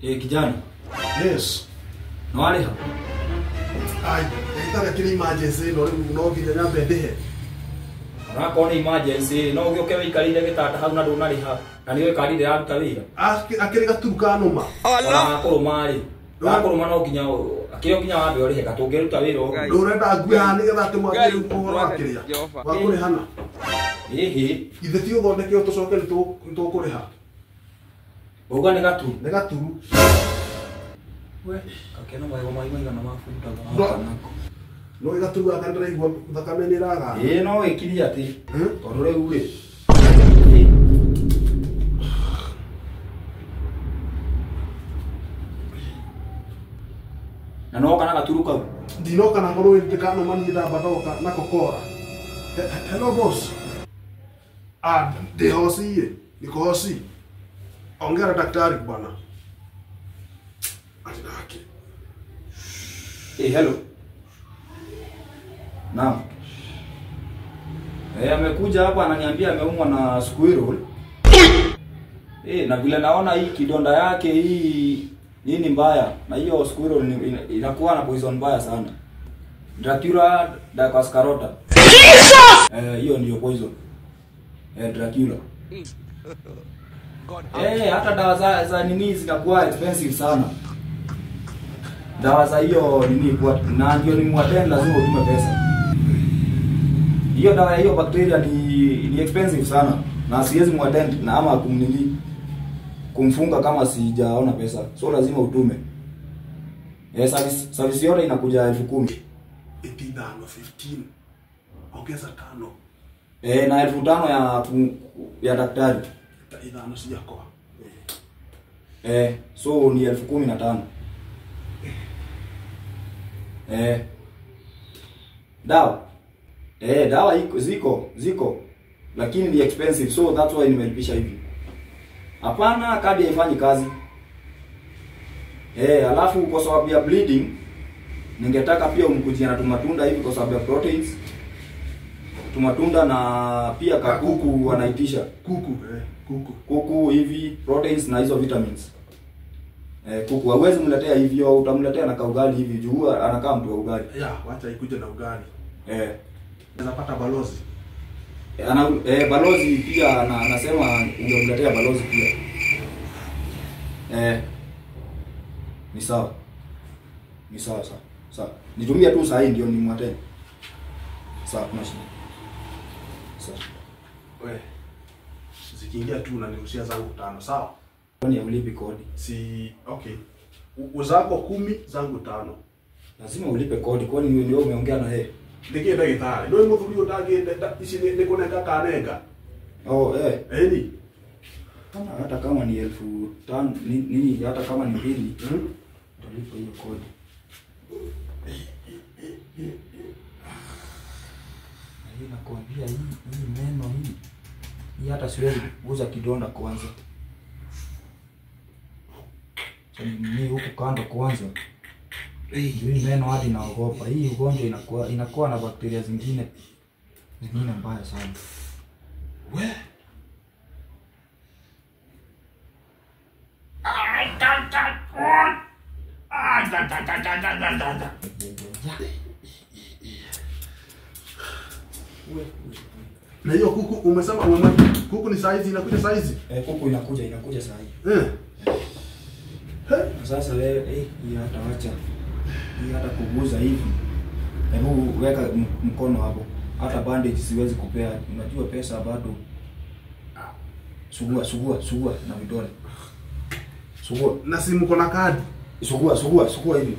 Kijana. Yes. No wale ha. Ai, ita kile emergency no kinya mbende. Ona kone emergency no gyoke wikarire gitanda hau na ndunari ha. Na niwe karire aruta wira. Akiri gaturuka noma. Ona akoroma ri. Akoroma no kinya akio kinya wambe ori heka tungeruta wira ugu. Ndurenda ngua ni getha tumwagire uhoro wakiria. Wakuri hana. Ithe ti uthondeke utucoke nito kuriha. Uga ni gaturu. Ni gaturu. We, kakena maigo maiga na mafuta nako. No gaturu akandira igwa thakame ni raga. No ikiri ati. Tondu riu ri. Na no kana gaturu kau. Ndinoka na ngoro ndikano mani da badoka na kokora. Hello boss. De hosi ye. Niko hosi. Ongera daktari bwana. Atinaki. Hello. Naam. Amekuja hapa ananiambia ameumwa na squirrel. Na vile naona hii kidonda yake hii nini mbaya na hiyo squirrel inakuwa na poison mbaya sana. Dracula Dacascarota. Hiyo ndio poison. Dracula. Hata dawa za nini zinakuwa expensive sana. Dawa za hiyo nini kwa na ndio ni mwaten lazima utume pesa. Hiyo dawa hiyo bacteria ni expensive sana na siwezi mwaten na ama kumfunga kama sijaona pesa. So lazima utume. Service yote inakuja 10,000. 15. Ongeza 5. Na 5,000 ya daktari. Idhano si yako. So ni 15,000. Dawa. Dawa ziko. Lakini ni expensive, so that's why nimelipisha hivi. Hapana, kadi haifanyi kazi. Alafu kwa sababu ya bleeding, ningetaka pia umkujia na tumatunda hivi kwa sababu ya proteins. Tumatunda na pia kakuku wanaitisha. Kuku hivi, proteins na hizo vitamins. Kuku hawezi mletea hivyo, utamletea na kaugali hivi juu anakaa mtu wa ugali. Wacha ikuje na ugali. Unapata balozi. Balozi pia anasema ungemletea balozi pia. Ni sawa. Sawa. Nitumie tu saa hii ndio nimwateni. Sawa, kuna shida. Sawa. Zikiingia tu na nirushia zangu 5, sawa? Kwani ulipi kodi? Okay. Uzako 10, zangu 5. Lazima ulipe kodi, kwani ndio umeongea na yeye. Ndikie ndagitari. Ndio muthurio ndagende ici ni kunenga kanenga. Ni. Hata kama ni 5,000 nini hata kama ni 2, utalipa hiyo kodi. Nakwambia hii neno hii hata siwezi kuuza kidonda kwanza. Ni huku kando kwanza. Hii neno hadi naogopa. Hii ugonjwa inakuwa na bakteria zingine mbaya sana. Na hiyo kuku umesema kuku ni size inakuja size? Kuku inakuja saa hii. Sasa wewe hii hata wacha. Hii hata kuguza hivi. Hebu weka mkono hapo. Hata bandage siwezi kupea. Unajua pesa bado. Sugua na vidole. Sugua. Na simu kona kadi. Sugua hivi.